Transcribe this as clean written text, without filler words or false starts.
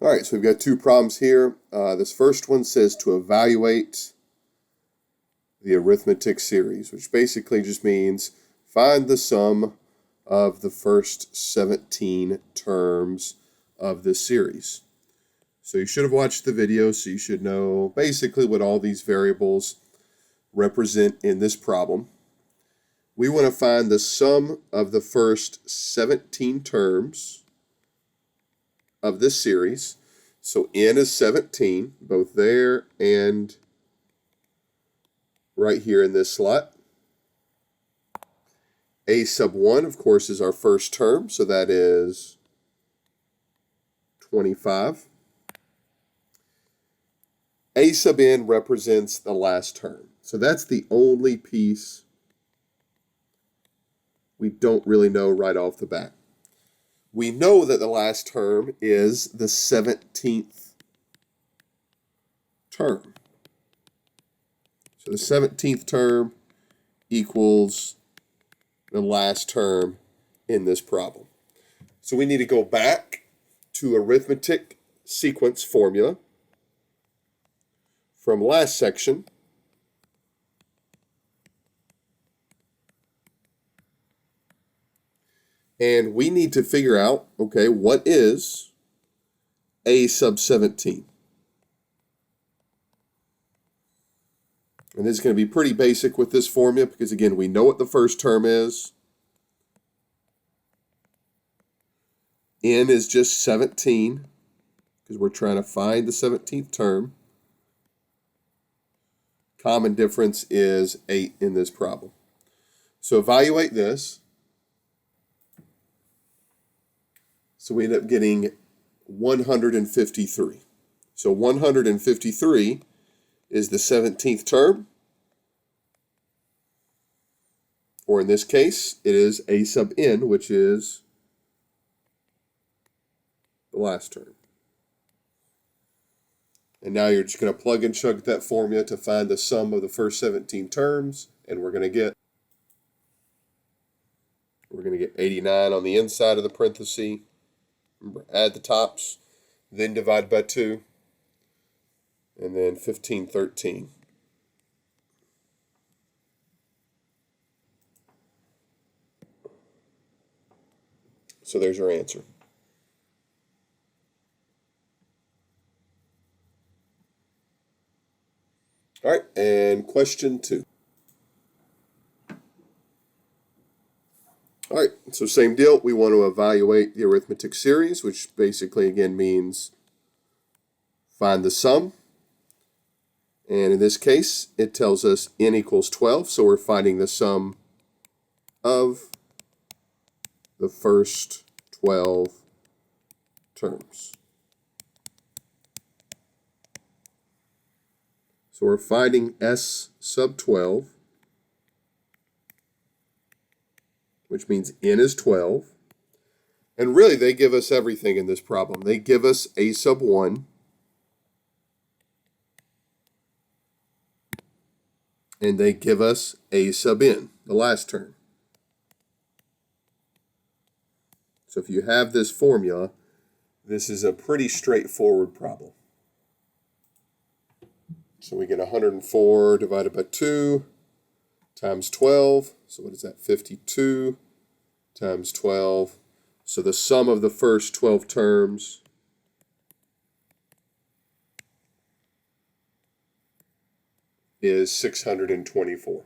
All right, so we've got two problems here. This first one says to evaluate the arithmetic series, which basically just means find the sum of the first 17 terms of this series. So you should have watched the video, so you should know basically what all these variables represent in this problem. We want to find the sum of the first 17 terms of this series. So n is 17, both there and right here in this slot. A sub 1, of course, is our first term, so that is 25. A sub n represents the last term. So that's the only piece we don't really know right off the bat. We know that the last term is the 17th term. So the 17th term equals the last term in this problem. So we need to go back to arithmetic sequence formula from last section. And we need to figure out, okay, what is a sub 17? And this is going to be pretty basic with this formula because, again, we know what the first term is. N is just 17 because we're trying to find the 17th term. Common difference is 8 in this problem. So evaluate this. So we end up getting 153. So 153 is the 17th term, or in this case, it is a sub n, which is the last term. And now you're just going to plug and chug that formula to find the sum of the first 17 terms, and we're going to get 89 on the inside of the parenthesis. Remember, add the tops, then divide by 2, and then 1513. So there's your answer. All right, and question 2. All right, so same deal. We want to evaluate the arithmetic series, which basically, again, means find the sum. And in this case, it tells us n equals 12, so we're finding the sum of the first 12 terms. So we're finding s sub 12, which means n is 12. And really, they give us everything in this problem. They give us a sub 1. And they give us a sub n, the last term. So if you have this formula, this is a pretty straightforward problem. So we get 104 divided by 2 times 12. So what is that? 52 times 12. So the sum of the first 12 terms is 624.